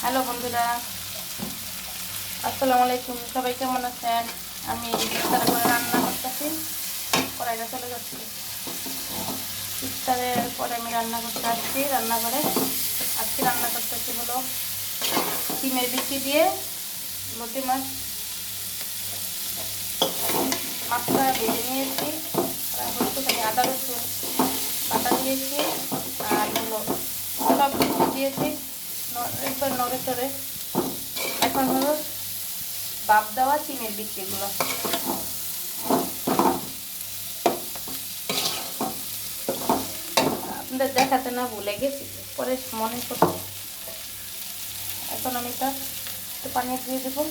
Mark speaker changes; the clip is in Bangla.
Speaker 1: হ্যালো বন্ধুরা, আসসালামু আলাইকুম। সবাই কেমন আছেন? আমি ইফতার করে রান্না করতেছি, কড়াইটা চলে যাচ্ছে। ইফতারের পরে আমি রান্না করতে আসছি রান্নাঘরে। আজকে রান্না করতেছি হলো ডিমের বিচি দিয়ে লটি মাছ। মাছটা ভেজে নিয়েছি, একটুখানি আদা রসুন বাটা দিয়েছি, আর হলো সব কিছু দিয়েছি একবার নড়ে চড়ে। এখন হলো বাপ দেওয়া চিমের বিচিগুলো আপনাদের দেখাতে না ভুলে গেছি, পরে মনে করতে। এখন আমি এটা একটু পানি দিয়ে দেবো।